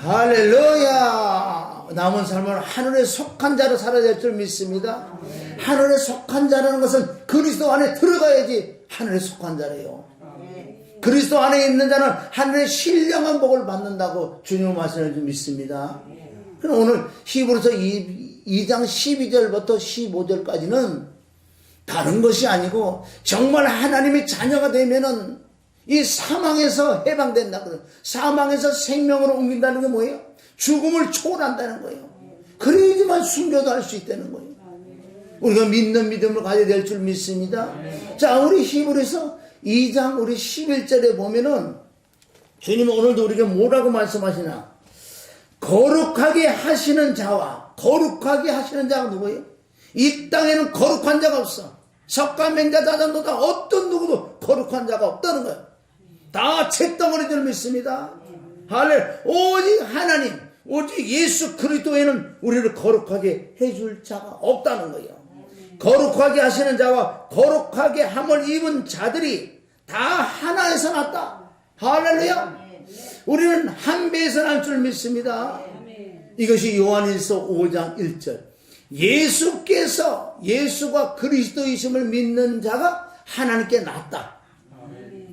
할렐루야. 남은 삶은 하늘에 속한 자로 살아야 될 줄 믿습니다. 하늘에 속한 자라는 것은 그리스도 안에 들어가야지 하늘에 속한 자래요. 그리스도 안에 있는 자는 하늘의 신령한 복을 받는다고 주님의 말씀을 좀 믿습니다. 그럼 오늘 히브리서 2장 12절부터 15절까지는 다른 것이 아니고 정말 하나님의 자녀가 되면은 이 사망에서 해방된다. 사망에서 생명으로 옮긴다는 게 뭐예요? 죽음을 초월한다는 거예요. 그래야지만 순교도 할 수 있다는 거예요. 우리가 믿는 믿음을 가져야 될 줄 믿습니다. 자, 우리 히브리서 2장 우리 11절에 보면은 주님은 오늘도 우리에게 뭐라고 말씀하시나? 거룩하게 하시는 자와, 거룩하게 하시는 자가 누구예요? 이 땅에는 거룩한 자가 없어. 석가맹자 자전도다 어떤 누구도 거룩한 자가 없다는 거예요. 다 책덩어리 줄 믿습니다. 할렐루야. 오직 하나님, 오직 예수 그리스도에는 우리를 거룩하게 해줄 자가 없다는 거예요. 거룩하게 하시는 자와 거룩하게 함을 입은 자들이 다 하나에서 났다. 할렐루야. 우리는 한 배에서 날 줄 믿습니다. 이것이 요한일서 5장 1절. 예수가 그리스도이심을 믿는 자가 하나님께 낫다.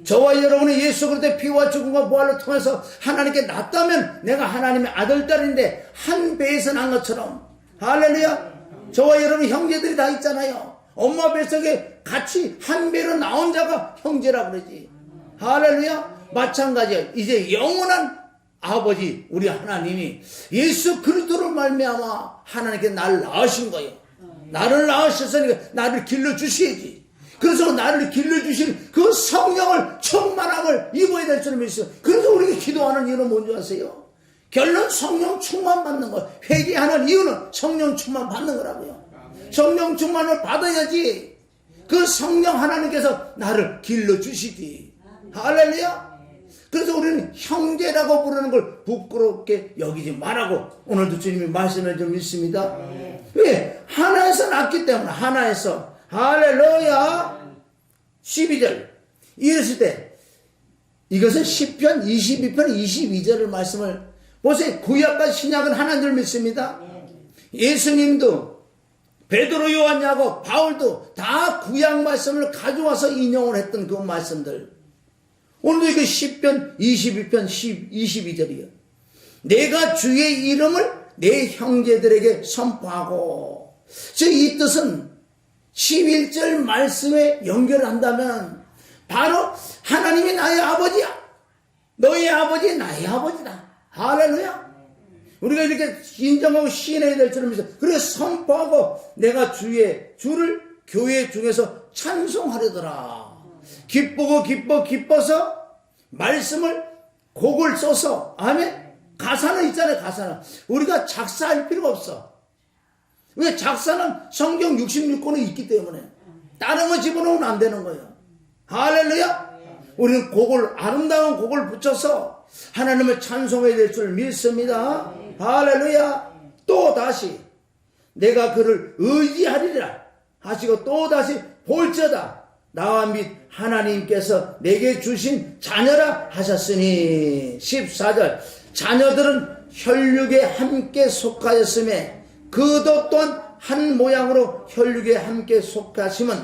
저와 여러분이 예수 그리스도의 피와 죽음과 부활을 통해서 하나님께 낫다면 내가 하나님의 아들, 딸인데 한 배에서 난 것처럼, 할렐루야. 저와 여러분 형제들이 다 있잖아요. 엄마 뱃속에 같이 한 배로 나온 자가 형제라 그러지. 할렐루야. 마찬가지야. 이제 영원한 아버지 우리 하나님이 예수 그리스도를 말미암아 하나님께 나를 낳으신 거예요. 나를 낳으셨으니까 나를 길러주셔야지. 그래서 나를 길러주신 그 성령을 충만함을 입어야 될 줄 믿어요. 그래서 우리가 기도하는 이유는 뭔지 아세요? 결론 성령 충만 받는 거예요. 회개하는 이유는 성령 충만 받는 거라고요. 성령 충만을 받아야지 그 성령 하나님께서 나를 길러주시지. 할렐루야. 그래서 우리는 형제라고 부르는 걸 부끄럽게 여기지 말라고 오늘도 주님이 말씀해 좀 믿습니다. 왜? 하나에서 났기 때문에. 하나에서. 할렐루야. 12절 이랬을 때 이것은 시편 22편 22절을 말씀을 보세요. 구약과 신약은 하나인 줄 믿습니다. 예수님도 베드로, 요한, 야곱, 바울도 다 구약 말씀을 가져와서 인용을 했던 그 말씀들. 오늘도 이거 시편 22편 22절이요. 내가 주의 이름을 내 형제들에게 선포하고. 이 뜻은 11절 말씀에 연결한다면 바로 하나님이 나의 아버지야. 너의 아버지 나의 아버지다. 할렐루야. 우리가 이렇게 인정하고 시인해야 될 줄을 믿어. 그래서 선포하고 내가 주를 교회 중에서 찬송하려더라. 기뻐서 말씀을 곡을 써서. 아멘. 가사는 있잖아요. 가사는 우리가 작사할 필요가 없어. 왜? 작사는 성경 66권이 있기 때문에 다른 거 집어넣으면 안 되는 거예요. 할렐루야. 우리는 아름다운 곡을 붙여서 하나님을 찬송해야 될 줄 믿습니다. 할렐루야. 또 다시 내가 그를 의지하리라 하시고 또 다시 볼지어다 나와 및 하나님께서 내게 주신 자녀라 하셨으니. 14절 자녀들은 혈육에 함께 속하였음에 그도 또한 한 모양으로 혈육에 함께 속하심은.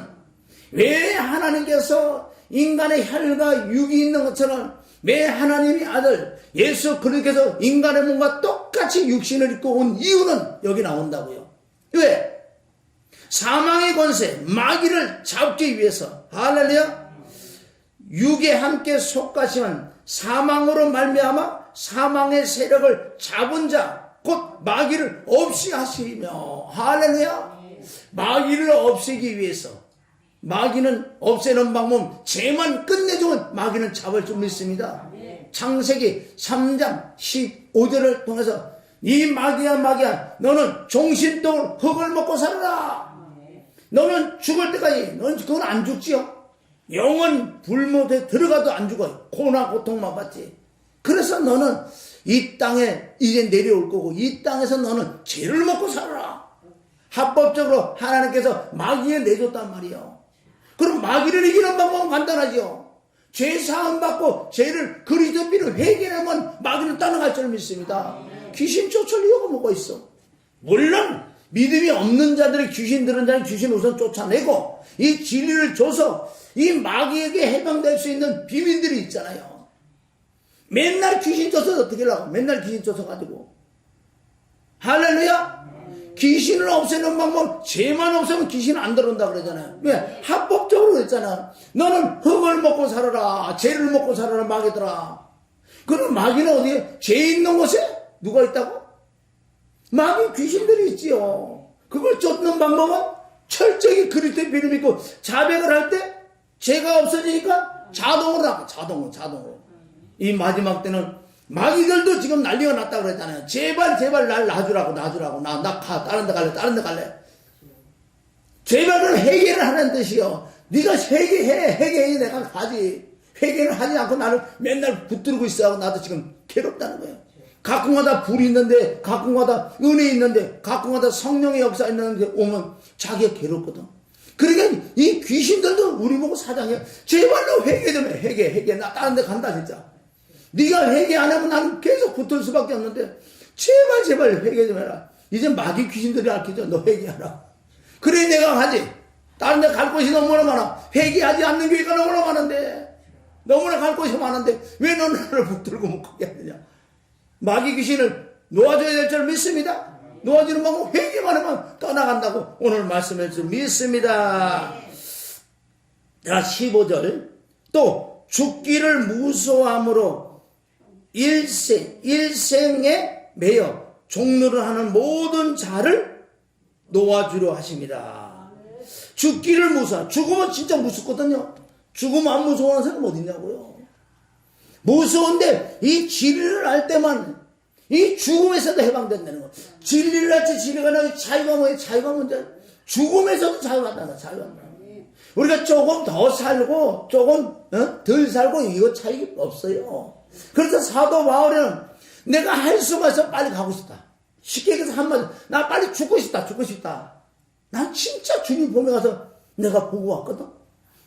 왜 하나님께서 인간의 혈과 육이 있는 것처럼 왜 하나님의 아들 예수 그리스도께서 인간의 몸과 똑같이 육신을 입고 온 이유는 여기 나온다고요. 왜? 사망의 권세 마귀를 잡기 위해서. 할렐루야. 육에 함께 속하시면 사망으로 말미암아 사망의 세력을 잡은 자 곧 마귀를 없이 하시며. 할렐루야. 마귀를 없애기 위해서. 마귀는 없애는 방법 죄만 끝내주면 마귀는 잡을 줄 믿습니다. 창세기 3장 15절을 통해서 이 마귀야 너는 종신동을 흙을 먹고 살아라. 너는 죽을 때까지 너는 그건 안 죽지요. 영원 불못에 들어가도 안 죽어요. 고나 고통만 받지. 그래서 너는 이 땅에 이제 내려올 거고 이 땅에서 너는 죄를 먹고 살아라. 합법적으로 하나님께서 마귀에 내줬단 말이에요. 그럼 마귀를 이기는 방법은 간단하죠. 죄 사함 받고 죄를 그리스도 피로 회개하면 마귀는 떠나갈 줄 믿습니다. 귀신 쫓을 이유가 뭐가 있어? 물론 믿음이 없는 자들이 귀신 들은 자는 귀신 우선 쫓아내고 이 진리를 줘서 이 마귀에게 해방될 수 있는 비밀들이 있잖아요. 맨날 귀신 쫓아서 어떻게 하려고? 맨날 귀신 쫓아가지고. 할렐루야. 귀신을 없애는 방법, 죄만 없애면 귀신 안 들어온다 그러잖아요. 왜? 합법적으로 그랬잖아. 너는 흙을 먹고 살아라, 죄를 먹고 살아라, 마귀들아. 그럼 마귀는 어디에? 죄 있는 곳에 누가 있다고? 마귀 귀신들이 있지요. 그걸 쫓는 방법은 철저히 그리스도의 피를 믿고 자백을 할 때 죄가 없어지니까 자동으로 나가. 자동으로. 이 마지막 때는 마귀들도 지금 난리가 났다고 그랬잖아요. 제발 날 놔주라고. 나 다른 데 갈래. 제발 그럼 회개를 하는 뜻이요. 네가 회개해 내가 가지. 회개를 하지 않고 나를 맨날 붙들고 있어 하고 나도 지금 괴롭다는 거예요. 가끔가다 불이 있는데, 가끔가다 은혜 있는데, 가끔가다 성령의 역사 있는데 오면 자기가 괴롭거든. 그러니까 이 귀신들도 우리 보고 사장이야. 제발로 회개 좀 해. 회개. 나 다른 데 간다 진짜. 네가 회개 안 하면 나는 계속 붙을 수밖에 없는데 제발 회개 좀 해라. 이제 마귀 귀신들이 알겠죠. 너 회개하라. 그래 내가 가지. 다른 데 갈 곳이 너무나 많아. 회개하지 않는 교회가 너무나 많은데, 너무나 갈 곳이 많은데 왜 너는 나를 붙들고 못 가게 하느냐. 마귀 귀신을 놓아줘야 될 줄 믿습니다. 놓아주는 방법 회개만 하면 떠나간다고 오늘 말씀할 줄 믿습니다. 자, 15절. 또 죽기를 무서워함으로 일생에 매여 종로를 하는 모든 자를 놓아주려 하십니다. 죽기를 무서워. 죽으면 진짜 무섭거든요. 죽으면 안 무서워하는 사람 어디 있냐고요. 무서운데 이 진리를 알 때만 이 죽음에서도 해방된다는 거. 진리를 알지 진리가 나고 자유가 뭐예요? 자유가 뭔지 죽음에서도 자유가 나다. 우리가 조금 더 살고 조금 덜 살고 이거 차이가 없어요. 그래서 사도 바울은 내가 할 수가 있어 빨리 가고 싶다. 쉽게 얘기해서 한마디, 나 빨리 죽고 싶다. 난 진짜 주님 보며 가서 내가 보고 왔거든.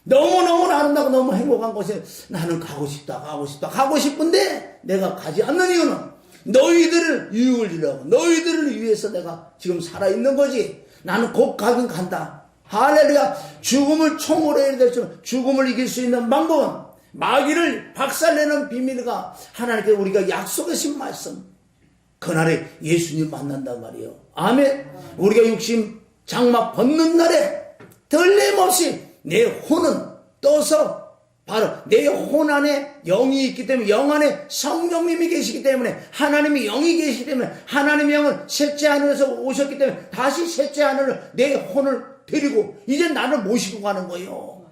너무너무 아름다고 너무 행복한 곳에 나는 가고 싶은데 내가 가지 않는 이유는 너희들을 유익을 주려고, 너희들을 위해서 내가 지금 살아있는 거지. 나는 곧 가긴 간다. 할렐루야. 죽음을 총으로 해야 될 줄, 죽음을 이길 수 있는 방법은 마귀를 박살내는 비밀과 하나님께 우리가 약속하신 말씀, 그날에 예수님 만난단 말이에요. 아멘. 우리가 육신 장막 벗는 날에 틀림없이 내 혼은 떠서 바로 내 혼 안에 영이 있기 때문에, 영 안에 성령님이 계시기 때문에, 하나님이 영이 계시기 때문에, 하나님의 영은 셋째 하늘에서 오셨기 때문에 다시 셋째 하늘을 내 혼을 데리고 이제 나를 모시고 가는 거예요.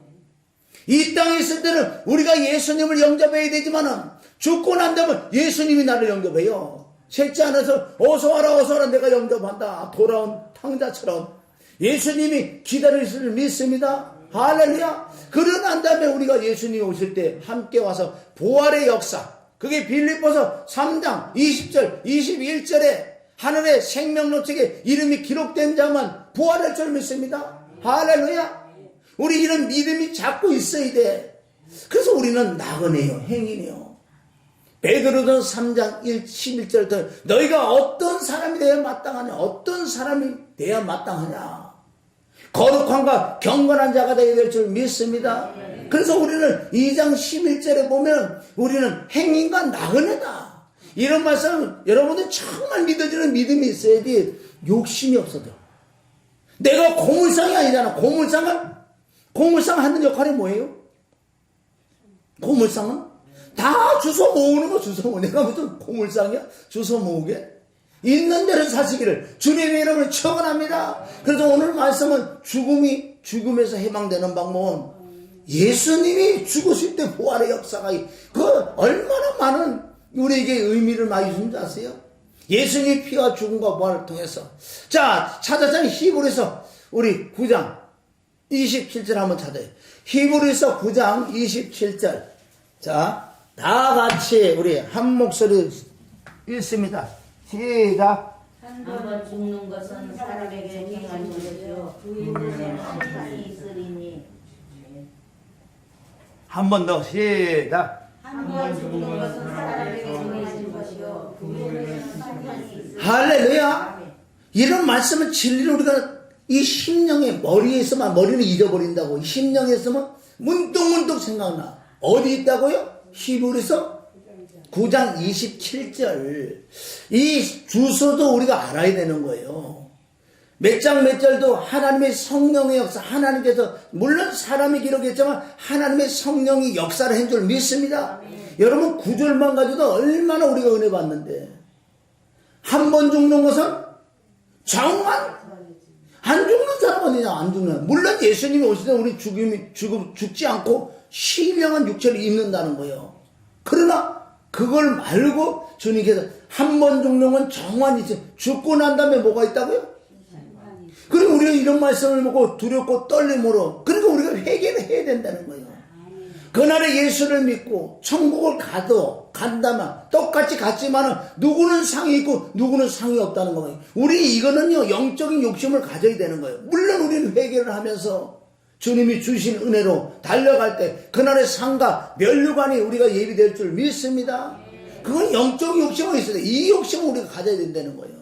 이 땅에 있을 때는 우리가 예수님을 영접해야 되지만은 죽고 난 다음에 예수님이 나를 영접해요. 셋째 하늘에서 어서 와라 내가 영접한다. 돌아온 탕자처럼 예수님이 기다리시를 믿습니다. 할렐루야. 그러고 난 다음에 우리가 예수님이 오실 때 함께 와서 부활의 역사, 그게 빌립보서 3장 20절 21절에 하늘의 생명록 책에 이름이 기록된 자만 부활할 줄 믿습니다. 할렐루야. 우리 이런 믿음이 자꾸 있어야 돼. 그래서 우리는 나그네요, 행인이요. 베드로전서 3장 11절부터 너희가 어떤 사람이 돼야 마땅하냐, 어떤 사람이 돼야 마땅하냐. 거룩함과 경건한 자가 되어야 될 줄 믿습니다. 그래서 우리는 2장 11절에 보면 우리는 행인과 나그네다. 이런 말씀은 여러분들 정말 믿어지는 믿음이 있어야지 욕심이 없어져. 내가 고물상이 아니잖아. 고물상 하는 역할이 뭐예요? 고물상은 다 주워 모으는 거. 내가 무슨 고물상이야? 주워 모으게? 있는 대로 사시기를 주님의 이름을 축원합니다. 그래서 오늘 말씀은 죽음에서 해방되는 방법은 예수님이 죽으실 때 부활의 역사가 그 얼마나 많은 우리에게 의미를 많이 주는지 아세요? 예수님의 피와 죽음과 부활을 통해서. 자, 찾았잖아요. 히브리서 우리 9장 27절 한번 찾아요. 히브리서 9장 27절. 자, 다 같이 우리 한 목소리 읽습니다. 시작. 한번 죽는 것은 사람에게 행한 것이요 그 이후에 한판이 있으리니. 한 번 더 시작. 한 번 죽는 것은 사람에게 정해진 것이요 그 후에는 심판이 있으니. 할렐루야. 이런 말씀은 진리로 우리가 이 심령의 머리에서만, 머리는 잊어버린다고, 심령에서만 문득문득 생각나. 어디 있다고요? 히브리서 9장 27절. 이 주소도 우리가 알아야 되는 거예요. 몇 장 몇 절도 하나님의 성령의 역사, 하나님께서 물론 사람이 기록했지만 하나님의 성령이 역사를 한 줄 믿습니다. 여러분 9절만 가지고도 얼마나 우리가 은혜 받는데, 한 번 죽는 것은 정한, 안 죽는 사람 어디냐? 안 죽는. 물론 예수님이 오실 때 우리 죽지 않고 신령한 육체를 입는다는 거예요. 그러나 그걸 말고 주님께서 한 번 죽는 건 정환이지, 죽고 난 다음에 뭐가 있다고요? 그리고 우리가 이런 말씀을 보고 두렵고 떨림으로, 그러니까 우리가 회개를 해야 된다는 거예요. 그날에 예수를 믿고 천국을 간다면 똑같이 갔지만은 누구는 상이 있고 누구는 상이 없다는 거예요. 우리 이거는요 영적인 욕심을 가져야 되는 거예요. 물론 우리는 회개를 하면서 주님이 주신 은혜로 달려갈 때 그날의 상과 면류관이 우리가 예비될 줄 믿습니다. 그건 영적인 욕심이 있어요. 이 욕심을 우리가 가져야 된다는 거예요.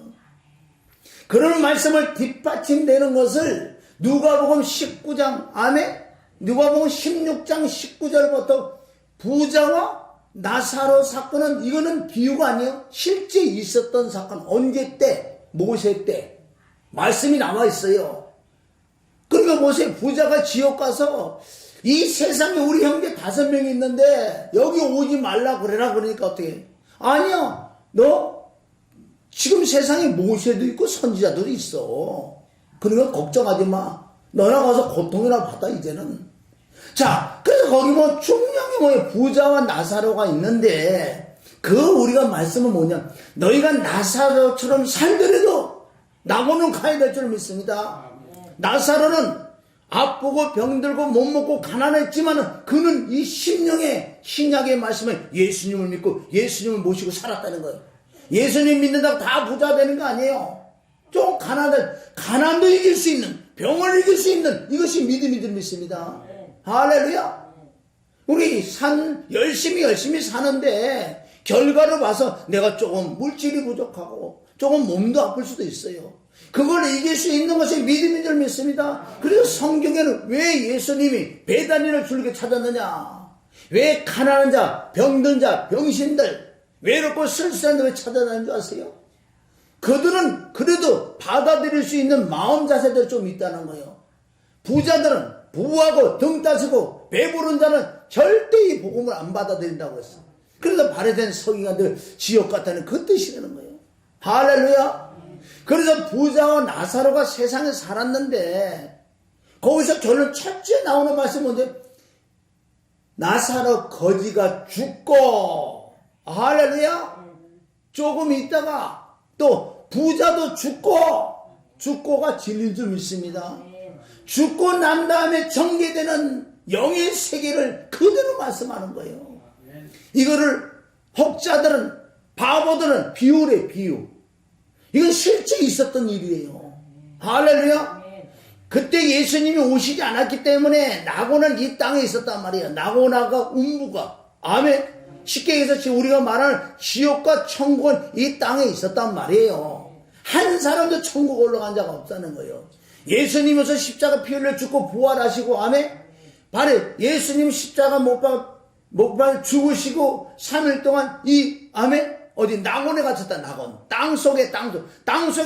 그런 말씀을 뒷받침되는 것을 누가복음 19장, 아멘? 누가복음 16장 19절부터 부자와 나사로 사건은, 이거는 비유가 아니에요. 실제 있었던 사건. 언제 때? 모세 때. 말씀이 나와 있어요. 그러니까 모세 부자가 지옥 가서 이 세상에 우리 형제 5명이 있는데 여기 오지 말라 그래라. 그러니까 어떻게? 아니야. 너 지금 세상에 모세도 있고 선지자들도 있어. 그러니까 걱정하지 마. 너나 가서 고통이나 받아 이제는. 자, 그래서 거기 뭐 중요한 게 뭐예요? 부자와 나사로가 있는데 그 우리가 말씀은 뭐냐? 너희가 나사로처럼 살더라도 낙원은 가야 될 줄 믿습니다. 나사로는 아프고 병들고 못 먹고 가난했지만 그는 이 심령의 신약의 말씀을 예수님을 믿고 예수님을 모시고 살았다는 거예요. 예수님 믿는다고 다 부자 되는 거 아니에요. 좀 가난도 이길 수 있는, 병을 이길 수 있는, 이것이 믿음이 들 믿습니다. 할렐루야. 우리 열심히 사는데 결과를 봐서 내가 조금 물질이 부족하고 조금 몸도 아플 수도 있어요. 그걸 이길 수 있는 것이 믿음인 줄 믿습니다. 그래서 성경에는 왜 예수님이 베다니를 줄게 찾았느냐? 왜 가난한 자, 병든 자, 병신들, 외롭고 쓸쓸한데 왜 찾아다니는 줄 아세요? 그들은 그래도 받아들일 수 있는 마음 자세들 좀 있다는 거예요. 부자들은 부하고 등 따지고 배부른 자는 절대 이 복음을 안 받아들인다고 했어. 그래서 발해된 서기관들 지옥 같다는 그 뜻이라는 거예요. 할렐루야. 그래서 부자와 나사로가 세상에 살았는데 거기서 결론 첫째 나오는 말씀은 뭔데? 나사로 거지가 죽고, 할렐루야. 조금 있다가 또 부자도 죽고가 진리인 줄 믿습니다. 죽고 난 다음에 전개되는 영의 세계를 그대로 말씀하는 거예요. 이거를 혹자들은, 바보들은 비유래, 비유. 이건 실제 있었던 일이에요. 할렐루야. 그때 예수님이 오시지 않았기 때문에 낙원은 이 땅에 있었단 말이에요. 낙원하고 음부가. 아멘. 쉽게 해서 우리가 말하는 지옥과 천국은 이 땅에 있었단 말이에요. 한 사람도 천국 올라간 자가 없다는 거예요. 예수님께서 십자가 피 흘려 죽고 부활하시고, 아멘. 바로 예수님 십자가 못 박 죽으시고 3일 동안 아멘. 어디 낙원에 갇혔다. 낙원. 땅속에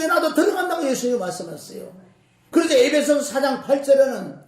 나도 들어간다고 예수님이 말씀하셨어요. 그래서 에베소서 4장 8절에는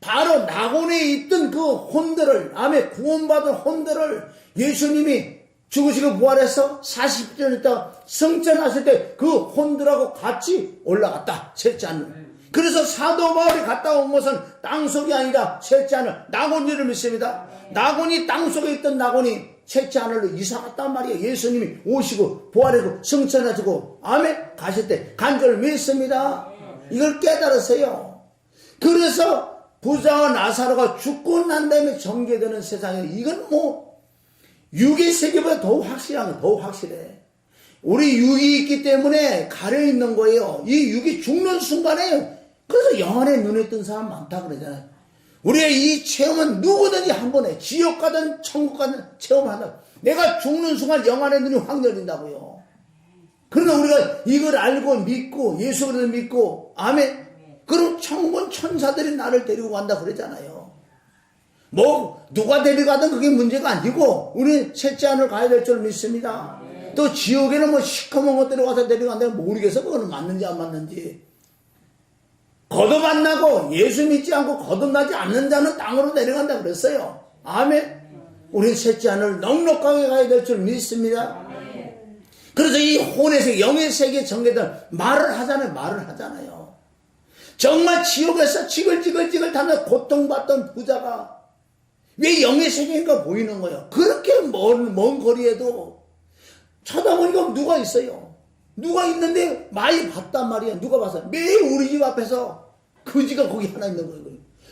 바로 낙원에 있던 그 혼들을, 아멘, 구원받은 혼들을 예수님이 죽으시고 부활해서 40년 있다가 승천하실 때 그 혼들하고 같이 올라갔다. 셋째 하늘. 그래서 사도 바울이 갔다 온 것은 땅속이 아니라 셋째 하늘, 낙원지를 믿습니다. 낙원이, 땅속에 있던 낙원이 셋째 하늘로 이사 갔단 말이에요. 예수님이 오시고 부활하고 승천하시고, 아멘, 가실 때 간절히 믿습니다. 이걸 깨달으세요. 그래서 부자와 나사로가 죽고 난 다음에 전개되는 세상에, 이건 뭐 육의 세계보다 더 확실한 거예요. 더 확실해. 우리 육이 있기 때문에 가려있는 거예요. 이 육이 죽는 순간에, 그래서 영안에 눈에 뜬 사람 많다 그러잖아요. 우리의 이 체험은 누구든지 한 번에 지옥 가든 천국 가든 체험한다. 내가 죽는 순간 영안의 눈이 확 열린다고요. 그러나 우리가 이걸 알고 믿고 예수 그리스도를 믿고 아멘. 그럼 천군 천사들이 나를 데리고 간다 그러잖아요. 뭐 누가 데려가든 그게 문제가 아니고 우리는 셋째 하늘 가야 될 줄 믿습니다. 또 지옥에는 뭐 시커먼 것 데려가서 데려간다고 모르겠어. 그거는 맞는지 안 맞는지. 거듭 안 나고 예수 믿지 않고 거듭나지 않는 자는 땅으로 내려간다 그랬어요. 아멘. 우리는 셋째 하늘 넉넉하게 가야 될 줄 믿습니다. 그래서 이 혼에서 영의 세계 전개들 말을 하잖아요. 정말 지옥에서 지글지글 타며 고통받던 부자가 왜 영의 세계인가 보이는 거예요. 그렇게 먼 거리에도 쳐다보니까 누가 있어요. 누가 있는데 많이 봤단 말이에요. 누가 봤어요? 매일 우리 집 앞에서 거지가 거기 하나 있는 거예요.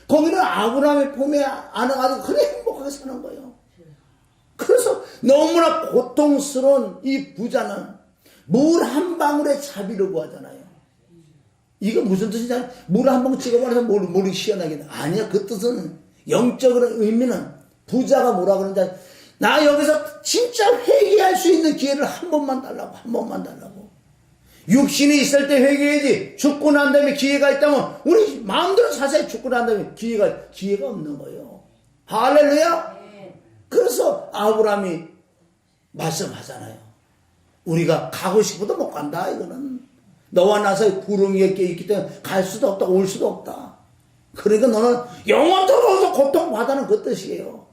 거기는 아브라함의 품에 안아가지고 그래 행복하게 사는 거예요. 그래서 너무나 고통스러운 이 부자는 물 한 방울에 자비를 구하잖아요. 이거 무슨 뜻이냐? 물 한 방울 찍어버려서 물이 시원하겠네. 아니야. 그 뜻은 영적으로 의미는 부자가 뭐라 그러는지 나 여기서 진짜 회개할 수 있는 기회를 한 번만 달라고. 육신이 있을 때 회개해야지. 죽고 난 다음에 기회가 있다면 우리 마음대로 사세요. 죽고 난 다음에 기회가 없는 거예요. 할렐루야. 그래서 아브라함이 말씀하잖아요. 우리가 가고 싶어도 못 간다. 이거는 너와 나서 구름이 껴 있기 때문에 갈 수도 없다. 올 수도 없다. 그러니까 너는 영원토록 고통받아는 그 뜻이에요.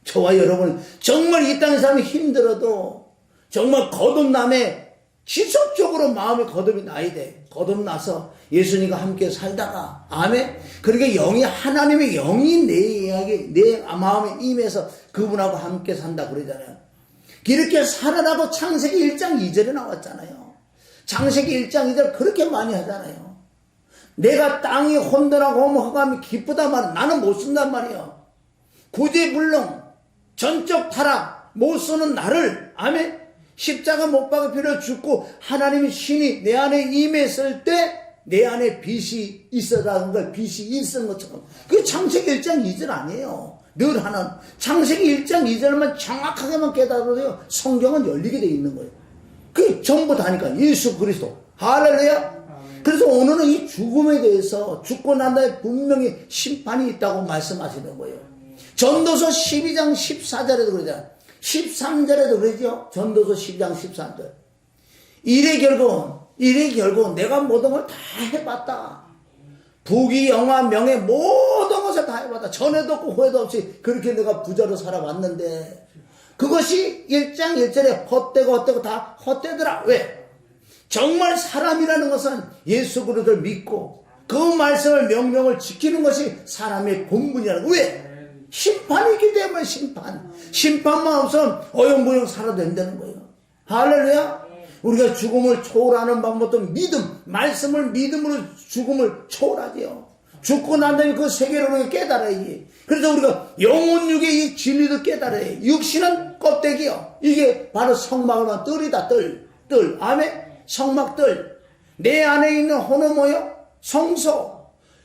저와 여러분 정말 이 땅의 삶이 힘들어도 정말 거듭남에 지속적으로 마음의 거듭이 나야 돼. 거듭나서 예수님과 함께 살다가 아멘. 그러니까 하나님의 영이 내 마음에 임해서 그분하고 함께 산다 그러잖아요. 이렇게 살아라고 창세기 1장 2절에 나왔잖아요. 창세기 1장 2절 그렇게 많이 하잖아요. 내가 땅이 혼돈하고 허무하고 기쁘단 말은 나는 못 쓴단 말이에요. 구제불능 전적 타락 못 쓰는 나를 아멘. 십자가 못 박아 필요 죽고 하나님의 신이 내 안에 임했을 때 내 안에 빛이 있어라는 걸 빛이 있은 것처럼 그게 창세기 1장 2절 아니에요. 늘 하는 창세기 1장 2절만 정확하게만 깨달아도요 성경은 열리게 돼 있는 거예요. 그게 전부 다니까 예수 그리스도 할렐루야. 그래서 오늘은 이 죽음에 대해서 죽고 난 다음에 분명히 심판이 있다고 말씀하시는 거예요. 전도서 12장 14절에도 그러잖아요. 13절에도 그러죠. 전도서 12장 13절. 일의 결국은 내가 모든 걸 다 해봤다. 부귀 영화 명예 모든 것을 다 해봤다. 전에도 없고 후에도 없이 그렇게 내가 부자로 살아왔는데 그것이 1장 1절에 헛되고 다 헛되더라. 왜? 정말 사람이라는 것은 예수 그리스도를 믿고 그 말씀을 명령을 지키는 것이 사람의 본분이라는 거예요. 왜? 심판이 있기 때문에 심판만 없으면 어영부영 살아도 된다는 거예요. 할렐루야. 우리가 죽음을 초월하는 방법도 말씀을 믿음으로 죽음을 초월하지요. 죽고 난 다음에 그 세계를 깨달아야지. 그래서 우리가 영혼육의 이 진리도 깨달아야 해. 육신은 껍데기요. 이게 바로 성막을 만 뜰이다. 뜰. 아멘. 성막들. 내 안에 있는 혼은 뭐요? 성소.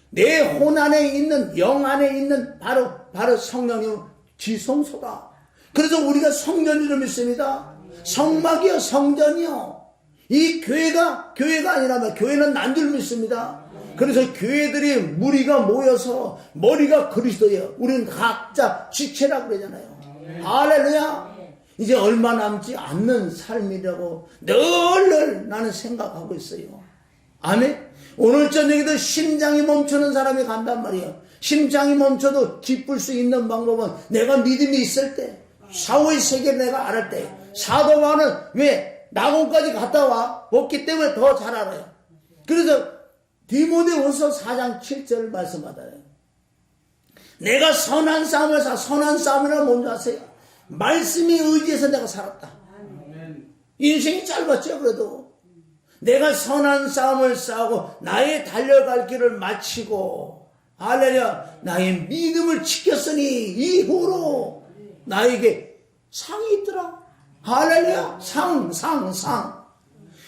내 혼 안에 있는 영 안에 있는 바로 성령이요. 지성소다. 그래서 우리가 성전을 믿습니다. 성막이요. 성전이요. 이 교회가 아니라면 교회는 난 줄 믿습니다. 그래서 교회들이 무리가 모여서 머리가 그리스도예요. 우리는 각자 지체라고 그러잖아요. 할렐루야. 이제 얼마 남지 않는 삶이라고 늘 나는 생각하고 있어요. 아멘. 오늘 저녁에도 심장이 멈추는 사람이 간단 말이에요. 심장이 멈춰도 기쁠 수 있는 방법은 내가 믿음이 있을 때, 사후의 세계를 내가 알을 때. 사도 바울은 왜 낙원까지 갔다 와? 없기 때문에 더 잘 알아요. 그래서 디모데후서 4장 7절을 말씀하잖아요. 내가 선한 싸움이라 뭔지 아세요? 말씀이 의지해서 내가 살았다. 인생이 짧았죠. 그래도 내가 선한 싸움을 싸우고 나의 달려갈 길을 마치고 할렐루야 나의 믿음을 지켰으니 이후로 나에게 상이 있더라. 할렐루야. 상.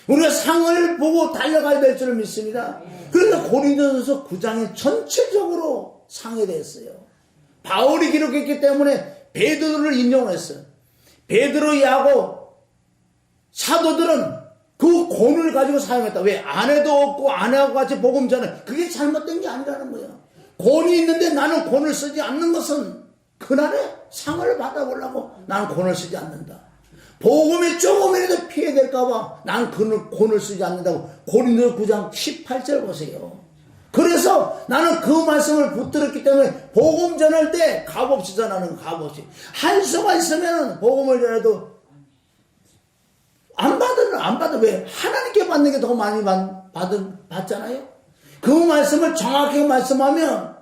우리가 상을 보고 달려가야 될 줄 믿습니다. 그래서 고린도전서 9장에 전체적으로 상해됐어요. 바울이 기록했기 때문에 베드로를 인용했어요. 베드로, 야고 사도들은 그 권을 가지고 사용했다. 왜? 아내도 없고 아내하고 같이 복음 전해. 그게 잘못된 게 아니라는 거예요. 권이 있는데 나는 권을 쓰지 않는 것은 그날에 상을 받아보려고 나는 권을 쓰지 않는다. 복음에 조금이라도 피해될까봐 나는 권을 쓰지 않는다고. 고린도 9장 18절 보세요. 그래서 나는 그 말씀을 붙들었기 때문에 복음 전할 때 값없이 전하는 거, 값없이. 한 수만 있으면 복음을 전해도 안 받아. 왜? 하나님께 받는 게 더 많이 받잖아요? 그 말씀을 정확하게 말씀하면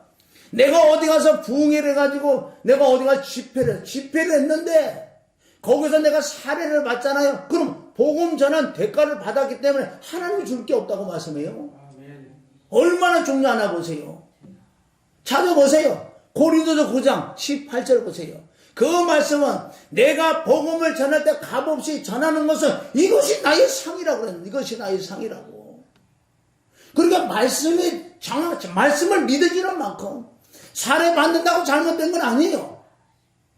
내가 어디 가서 부흥회를 해가지고 내가 어디 가서 집회를 했는데 거기서 내가 사례를 받잖아요. 그럼 복음 전한 대가를 받았기 때문에 하나님이 줄 게 없다고 말씀해요. 얼마나 중요하나 보세요. 찾아보세요. 고린도서 9장 18절 보세요. 그 말씀은 내가 복음을 전할 때 값없이 전하는 것은 이것이 나의 상이라고 그랬는데, 이것이 나의 상이라고. 그러니까 말씀을 믿어지는 만큼 사례 받는다고 잘못된 건 아니에요.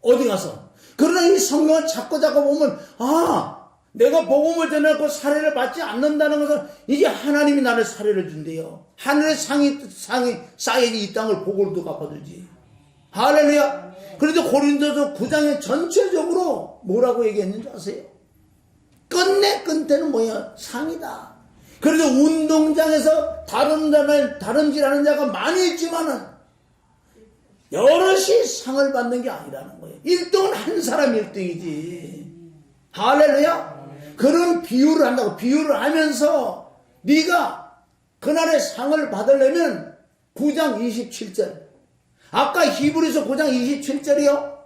어디 가서. 그러나 이 성경을 자꾸 보면 내가 복음을 전하고 사례를 받지 않는다는 것은 이제 하나님이 나를 사례를 준대요. 하늘의 상이 쌓여있는 이 땅을 복으로도 갚아주지. 할렐루야. 그런데 고린도서 9장에 전체적으로 뭐라고 얘기했는지 아세요? 끝내는 뭐야? 상이다. 그래도 운동장에서 다름질하는 자가 많이 있지만은 여럿이 상을 받는 게 아니라는 거예요. 1등은 한 사람 1등이지. 할렐루야. 그런 비유를 한다고. 비유를 하면서 네가 그날의 상을 받으려면 9장 27절. 아까 히브리서 9장 27절이요.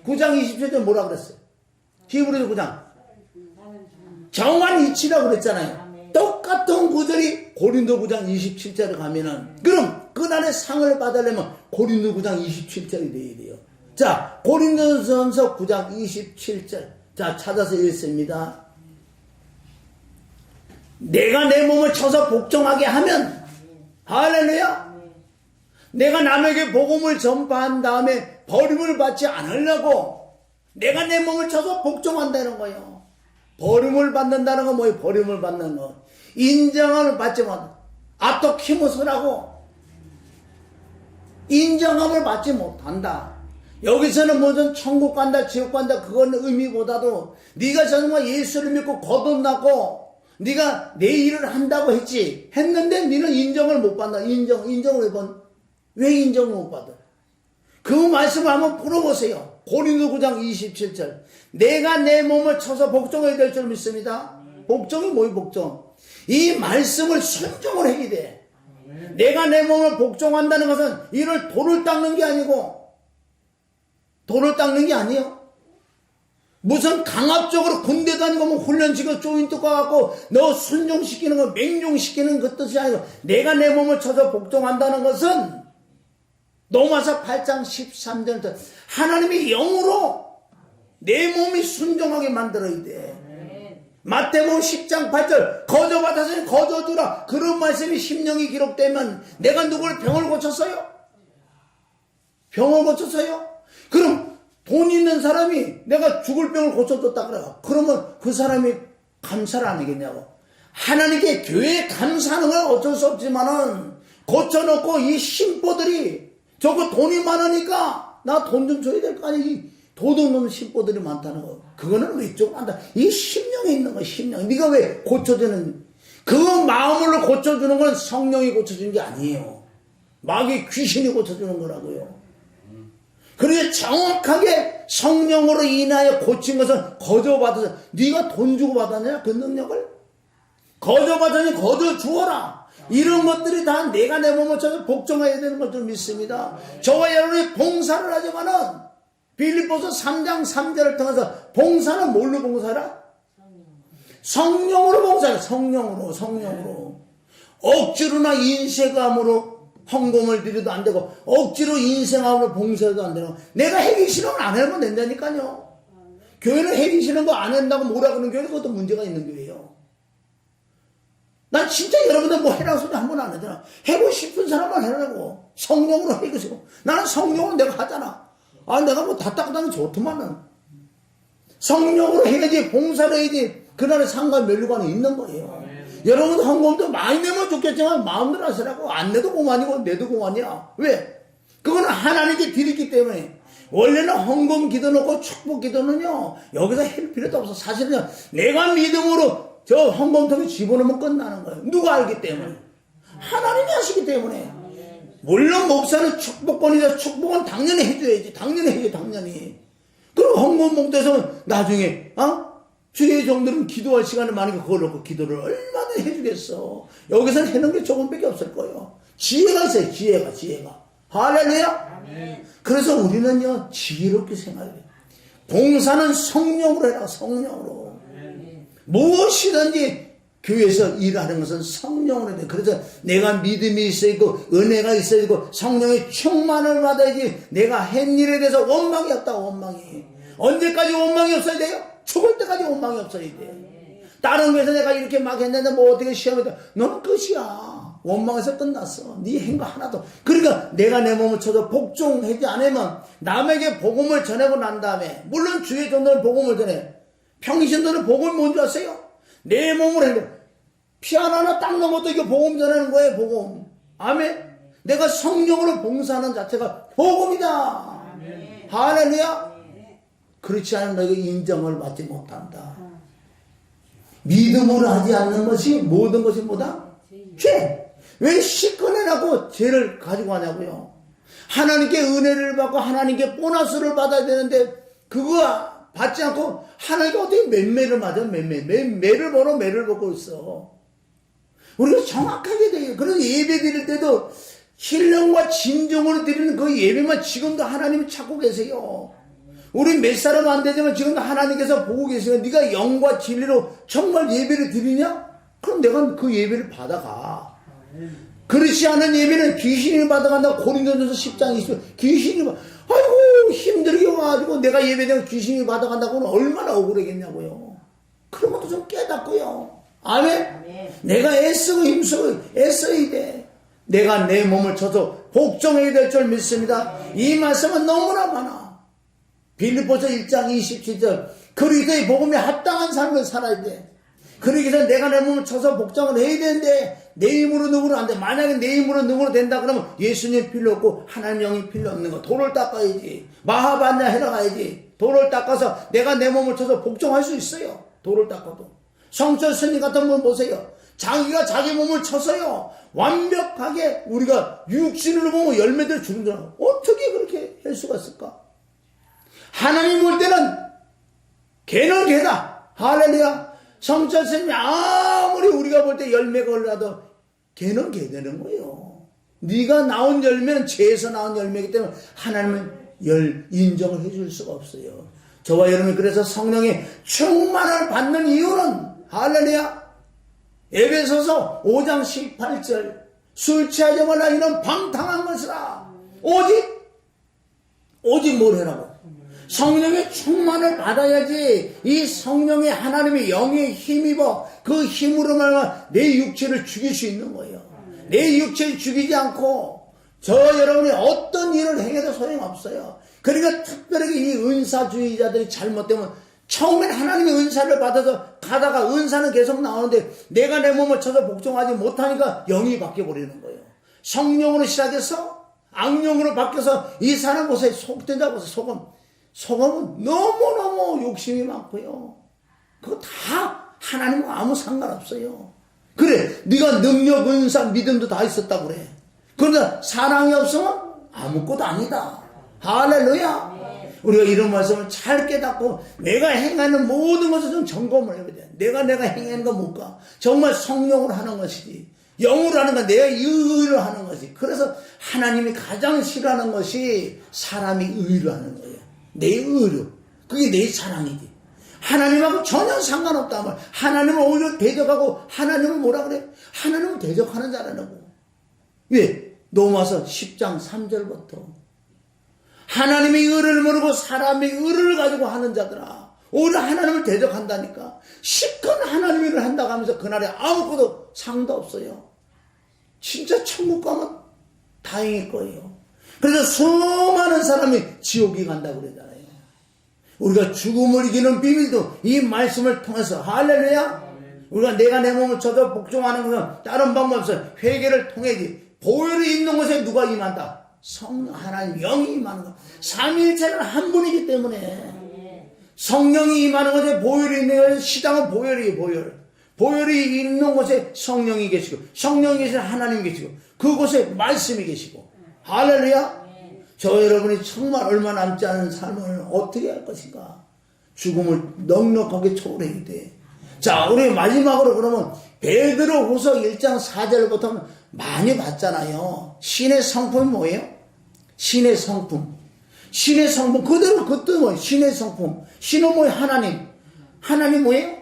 9장 27절 뭐라 그랬어요? 히브리서 9장. 정한 이치라고 그랬잖아요. 똑같은 구절이 고린도 9장 27절에 가면은, 그럼 그날의 상을 받으려면 고린도 9장 27절이 돼야 돼요. 자, 고린도전서 9장 27절. 자, 찾아서 읽습니다. 내가 내 몸을 쳐서 복종하게 하면, 할렐루야. 내가 남에게 복음을 전파한 다음에 버림을 받지 않으려고 내가 내 몸을 쳐서 복종한다는 거예요. 버림을 받는다는 건 뭐예요? 버림을 받는 거. 인정함을 받지 못. 아토키모스라고. 인정함을 받지 못한다. 여기서는 무슨 천국 간다 지옥 간다 그건 의미보다도 네가 정말 예수를 믿고 거듭났고 네가 내 일을 한다고 했는데 너는 인정을 못 받는다. 인정을 왜 인정을 못 받아? 그 말씀을 한번 풀어보세요. 고린도 9장 27절. 내가 내 몸을 쳐서 복종해야 될 줄 믿습니다. 복종이 뭐예요? 복종. 이 말씀을 순종을 해야 돼. 내가 내 몸을 복종한다는 것은 이를 돌을 닦는 게 아니고, 돌을 닦는 게 아니에요. 무슨 강압적으로 군대 다니고 뭐 훈련시켜 조인트 가갖고 너 순종시키는 거, 맹종시키는 그 뜻이 아니고, 내가 내 몸을 쳐서 복종한다는 것은 로마서 8장 13절 하나님의 영으로 내 몸이 순종하게 만들어야 돼. 마태복음 10장 8절 거저받아서 거저주라. 그런 말씀이 심령이 기록되면 내가 누구를 병을 고쳤어요? 병을 고쳤어요? 그럼 돈 있는 사람이 내가 죽을 병을 고쳐줬다 그래요. 그러면 그 사람이 감사를 안 하겠냐고. 하나님께 교회에 감사하는 건 어쩔 수 없지만은 고쳐놓고 이 신보들이 저거 돈이 많으니까 나 돈 좀 줘야 될 거 아니야. 이 도둑놈 신보들이 많다는 거. 그거는 왼쪽으로 한다. 이 심령에 있는 거야. 심령. 네가 왜 고쳐주는, 그 마음으로 고쳐주는 건 성령이 고쳐주는 게 아니에요. 마귀 귀신이 고쳐주는 거라고요. 그래서 정확하게 성령으로 인하여 고친 것은 거저받아서, 네가 돈 주고 받았냐 그 능력을? 거저받으니 거저 주어라. 이런 것들이 다 내가 내 몸을 쳐서 복종해야 되는 것들 믿습니다. 저와 여러분이 봉사를 하지만은 빌립보서 3장 3절을 통해서 봉사는 뭘로 봉사라? 성령으로 봉사라. 성령으로. 억지로나 인색함으로 헌금을 드려도 안 되고 억지로 인생함으로 봉사해도 안 되고, 내가 하기 싫으면 안 하면 된다니까요. 교회는 하기 싫은 거 안 한다고 뭐라 그러는 교회는 그것도 문제가 있는 교회예요. 난 진짜 여러분들 뭐 해라고 소리 한 번 안 하잖아. 해고 싶은 사람만 해라고. 성령으로 해보시고. 나는 성령으로 내가 하잖아. 아, 내가 뭐 다 닦다는 좋더만은. 성령으로 해야지, 봉사를 해야지, 그날의 상관 면류관이 있는 거예요. 여러분 헌금도 많이 내면 좋겠지만 마음대로 하시라고. 안 내도 고만이고 내도 고만이야. 왜? 그거는 하나님께 드리기 때문에. 원래는 헌금 기도 놓고 축복 기도는요, 여기서 할 필요도 없어. 사실은 내가 믿음으로 저 헌금통에 집어넣으면 끝나는 거예요. 누가 알기 때문에? 하나님이 하시기 때문에. 물론 목사는 축복권이죠. 축복은 당연히 해줘야지. 당연히 해줘, 당연히. 그럼 헌금 봉투에서 나중에, 주의 종들은 기도할 시간을 많으니까 그걸 놓고 기도를 얼마나 해주겠어. 여기서는 해놓은 게 조금밖에 없을 거예요. 지혜가 있어요, 지혜가. 할렐루야? 그래서 우리는요, 지혜롭게 생각해요. 봉사는 성령으로 해라, 성령으로. 무엇이든지 교회에서 일하는 것은 성령으로 해야 돼. 그래서 내가 믿음이 있어야 되고, 은혜가 있어야 되고, 성령의 충만을 받아야지 내가 한 일에 대해서 원망이 없다, 원망이. 언제까지 원망이 없어야 돼요? 죽을 때까지 원망이 없어야 돼. 다른 거에서 내가 이렇게 막 했는데 뭐 어떻게 시험했다. 너는 끝이야. 원망에서 끝났어. 네 행거 하나도. 그러니까 내가 내 몸을 쳐서 복종하지 않으면 남에게 복음을 전하고 난 다음에, 물론 주의 종들은 복음을 전해. 평신도는 복음이 뭔지 아세요? 내 몸을 행거. 피 하나 닦는 것도 이게 복음 전하는 거예요, 복음. 아멘. 내가 성령으로 봉사하는 자체가 복음이다. 할렐루야. 그렇지 않으면 너에게 인정을 받지 못한다. 믿음으로 하지 않는 것이 모든 것이 뭐다? 죄. 왜 시꺼내라고 죄를 가지고 하냐고요. 하나님께 은혜를 받고 하나님께 보너스를 받아야 되는데 그거 받지 않고 하나님께 어떻게 맴매를 맞아? 매를 벌어 매를 먹고 있어. 우리가 정확하게 돼요. 그래서 예배 드릴 때도 신령과 진정으로 드리는 그 예배만 지금도 하나님이 찾고 계세요. 우리 몇 사람 안 되지만 지금도 하나님께서 보고 계시면 네가 영과 진리로 정말 예배를 드리냐? 그럼 내가 그 예배를 받아가. 그렇지 않은 예배는 귀신이 받아간다. 고린도전서 10장 20절 귀신이 아이고 힘들게 와가지고 내가 예배되면 귀신이 받아간다고는 얼마나 억울하겠냐고요. 그런 것도 좀 깨닫고요. 아멘. 내가 애쓰고 힘쓰고 애써야 돼. 내가 내 몸을 쳐서 복종해야 될 줄 믿습니다. 이 말씀은 너무나 많아. 빌립보서 1장 27절 그리스도의 복음에 합당한 삶을 살아야 돼. 그러기 위해서 내가 내 몸을 쳐서 복종을 해야 되는데 내 힘으로 능으로 안 돼. 만약에 내 힘으로 능으로 된다 그러면 예수님 필요 없고 하나님 영이 필요 없는 거. 돌을 닦아야지. 마하반야 해러 가야지. 돌을 닦아서 내가 내 몸을 쳐서 복종할 수 있어요. 돌을 닦아도. 성철 스님 같은 분 보세요. 자기가 자기 몸을 쳐서요. 완벽하게 우리가 육신으로 보면 열매들 주는 줄 어떻게 그렇게 할 수가 있을까? 하나님 볼 때는 걔는 걔다. 할렐루야. 성철 스님이 아무리 우리가 볼 때 열매가 올라도 걔는 걔 되는 거예요. 네가 나온 열매는 죄에서 나온 열매이기 때문에 하나님은 인정을 해줄 수가 없어요. 저와 여러분이 그래서 성령의 충만을 받는 이유는 할렐루야. 에베소서 5장 18절 술 취하지 말라 이는 방탕한 것이라. 오직 뭘 해라고? 성령의 충만을 받아야지. 이 성령의 하나님의 영에 힘입어 그 힘으로 말하면 내 육체를 죽일 수 있는 거예요. 내 육체를 죽이지 않고 저 여러분이 어떤 일을 행해도 소용없어요. 그러니까 특별하게 이 은사주의자들이 잘못되면 처음엔 하나님의 은사를 받아서 가다가 은사는 계속 나오는데 내가 내 몸을 쳐서 복종하지 못하니까 영이 바뀌어버리는 거예요. 성령으로 시작해서 악령으로 바뀌어서 이 사람 보세요. 속된 자 보세요. 소금은 너무너무 욕심이 많고요. 그거 다 하나님과 아무 상관없어요. 그래, 네가 능력, 은사, 믿음도 다 있었다고 그래. 그러나 사랑이 없으면 아무것도 아니다. 할렐루야. 우리가 이런 말씀을 잘 깨닫고 내가 행하는 모든 것을 좀 점검을 해야 돼. 내가 행하는 건 뭘까? 정말 성령으로 하는 것이지. 영으로 하는 건 내가 의로 하는 것이. 그래서 하나님이 가장 싫어하는 것이 사람이 의로 하는 거예요. 내 의로. 그게 내 사랑이지. 하나님하고 전혀 상관없다 말. 하나님을 오히려 대적하고 하나님을 뭐라 그래? 하나님을 대적하는 자라고. 왜? 로마서 10장 3절부터 하나님의 의를 모르고 사람의 의를 가지고 하는 자들아 오히려 하나님을 대적한다니까. 시큰 하나님 일을 한다고 하면서 그날에 아무것도 상도 없어요. 진짜 천국 가면 다행일 거예요. 그래서 수많은 사람이 지옥에 간다고 그러잖아요. 우리가 죽음을 이기는 비밀도 이 말씀을 통해서, 할렐루야. 우리가 내가 내 몸을 쳐서 복종하는 것은 다른 방법 없어요. 회개를 통해지. 보혈이 있는 곳에 누가 임한다? 성령 하나님 영이 임하는 것. 삼위일체는 한 분이기 때문에 성령이 임하는 곳에 보혈이 있는 곳에, 시장은 보혈이에요. 보혈이 있는 곳에 성령이 계시고, 성령이 계시는 하나님이 계시고, 그곳에 말씀이 계시고. 할렐루야. 저 여러분이 정말 얼마 남지 않은 삶을 어떻게 할 것인가? 죽음을 넉넉하게 초월해야 돼. 자, 우리 마지막으로 그러면 베드로후서 1장 4절부터 많이 봤잖아요. 신의 성품이 뭐예요? 신의 성품. 신의 성품. 그대로 그것도 뭐예요? 신의 성품. 신은 뭐예요? 하나님. 하나님 뭐예요?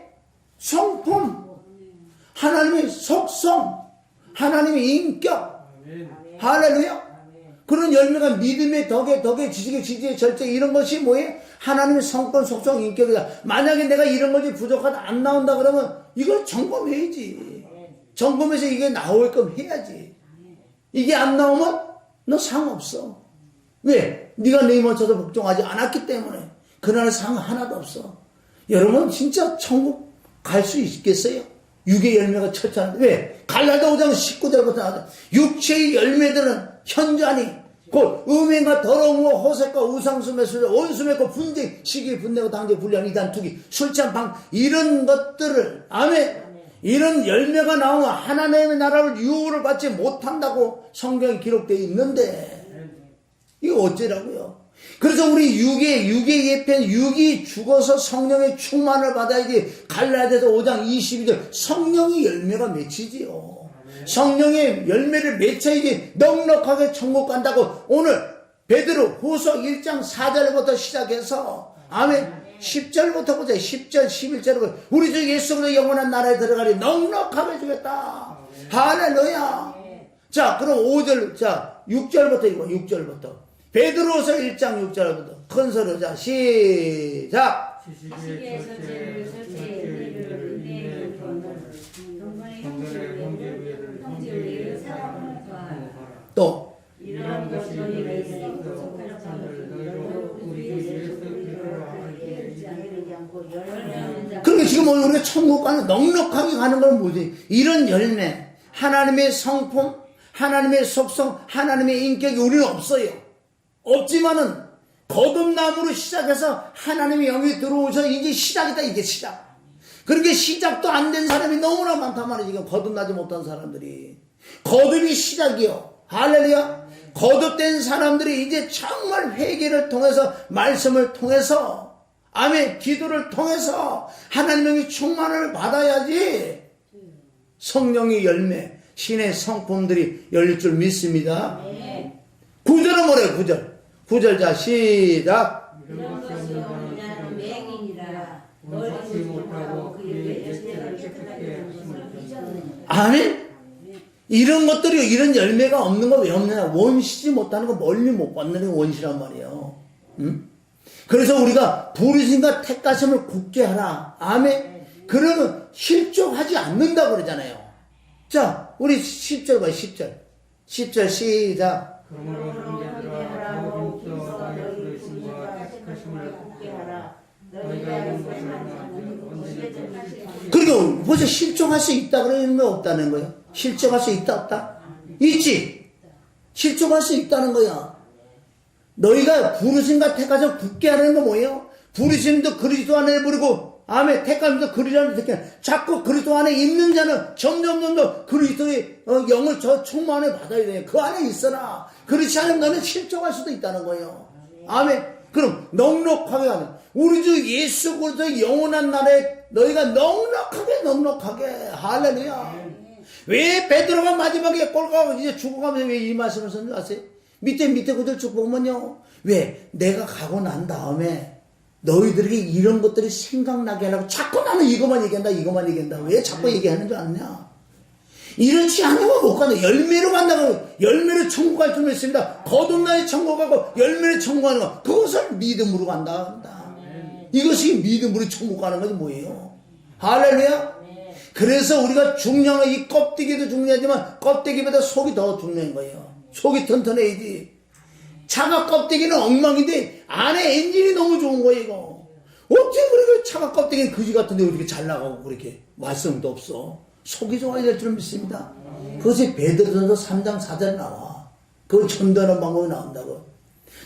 성품. 하나님의 속성. 하나님의 인격. 할렐루야. 그런 열매가 믿음의 덕에 지식의 지지의 절제 이런 것이 뭐예요? 하나님의 성품, 속성, 인격이다. 만약에 내가 이런 것이 부족하다 안 나온다 그러면 이걸 점검해야지. 점검해서 이게 나올끔 해야지. 이게 안 나오면 너 상 없어. 왜? 네가 내 힘을 쳐서 복종하지 않았기 때문에. 그날 상 하나도 없어. 여러분 진짜 천국 갈 수 있겠어요? 육의 열매가 철저한데. 왜? 갈라디아 5장 19절부터 나오죠. 육체의 열매들은 현저하니 곧 음행과 더러움과 호색과 우상숭배, 원수맺고 분쟁, 시기, 분내고 당제, 불량, 이단, 투기, 술 취한 방 이런 것들을 아멘. 이런 열매가 나오면 하나님의 나라를 유업을 받지 못한다고 성경에 기록되어 있는데 이거 어쩌라고요? 그래서 우리 육의 예편 육이 죽어서 성령의 충만을 받아야지. 갈라디아서 5장 22절 성령의 열매가 맺히지요. 성령의 열매를 맺혀야지 넉넉하게 천국 간다고. 오늘 베드로 후서 1장 4절부터 시작해서 아멘 10절부터 보자. 10절 11절부터 우리 주 예수 그리스도 영원한 나라에 들어가리 넉넉하게 주겠다. 할렐루야. 자 그럼 5절 자 6절부터 읽어. 6절부터 베드로서 1장 6절부터 큰 소리로 자 시작. 또 그러니까 지금 우리가 천국 가는 넉넉하게 가는 건 뭐지? 이런 열매, 하나님의 성품, 하나님의 속성, 하나님의 인격이 우리는 없어요. 없지만은 거듭남으로 시작해서 하나님의 영이 들어오셔서 이제 시작이다. 이게 시작. 그렇게 시작도 안 된 사람이 너무나 많단 말이에요. 지금 거듭나지 못한 사람들이. 거듭이 시작이요. 할렐루야. 거듭된 사람들이 이제 정말 회개를 통해서 말씀을 통해서 아멘 기도를 통해서 하나님의 충만을 받아야지 성령의 열매 신의 성품들이 열릴 줄 믿습니다. 9절은 뭐래요? 9절 자 시작. 이런 것이 없는 자는 맹인이라 멀지 못하고 그에게 열매가 깨끗하게 것을 잊었느니라. 아멘. 이런 것들이 이런 열매가 없는 거 왜 없느냐? 원시지 못하는 거 멀리 못 받는 게 원시란 말이에요. 응? 그래서 우리가 부르심과 택하심을 굳게 하라. 아멘. 그러면 실족하지 않는다 그러잖아요. 자, 우리 10절 봐. 10절 시작. 그러므로 형제들아 더욱 힘써 너희 부르심과 택하심을 굳게 하라. 너희가 이것을 그리고 벌써 실족할 수 있다 그러는 거 없다는 거예요. 실족할 수 있다 없다? 있지. 실족할 수 있다는 거야. 너희가 부르심과 택하심 굳게 하는 거 뭐예요? 부르심도 그리스도 안에 부르고 아멘 택하심도 그리스도 안에 택해. 자꾸 그리스도 안에 있는 자는 점점 더 그리스도의 영을 저 충만에 받아야 돼. 그 안에 있어라. 그렇지 않으면 너는 실족할 수도 있다는 거예요. 아멘. 그럼 넉넉하게 하는 우리 주 예수 그리스도의 영원한 나라에 너희가 넉넉하게 할렐루야. 왜 베드로가 마지막에 꼴가고 이제 죽어가면서 왜 이 말씀을 선언하세요? 밑에 그들 쭉 보면요. 왜? 내가 가고 난 다음에 너희들에게 이런 것들이 생각나게 하려고 자꾸 나는 이것만 얘기한다. 왜 자꾸 얘기하는 줄 아느냐? 이렇지 않으면 못 간다. 열매로 간다고. 열매로 천국 갈 줄 믿습니다. 거듭나야 천국 가고 열매로 천국 가는 거. 그것을 믿음으로 간다. 이것이 믿음으로 천국 가는 것이 뭐예요? 할렐루야. 그래서 우리가 중요한 이 껍데기도 중요하지만 껍데기보다 속이 더 중요한 거예요. 속이 튼튼해야지. 차가 껍데기는 엉망인데 안에 엔진이 너무 좋은 거예요. 이거 어떻게 그렇게 차가 껍데기는 그지 같은데 그렇게 잘 나가고 그렇게 말썽도 없어. 속이 좋아야 될 줄 믿습니다. 그것이 베드로전서 3장 4절에 나와. 그걸 전도하는 방법이 나온다고.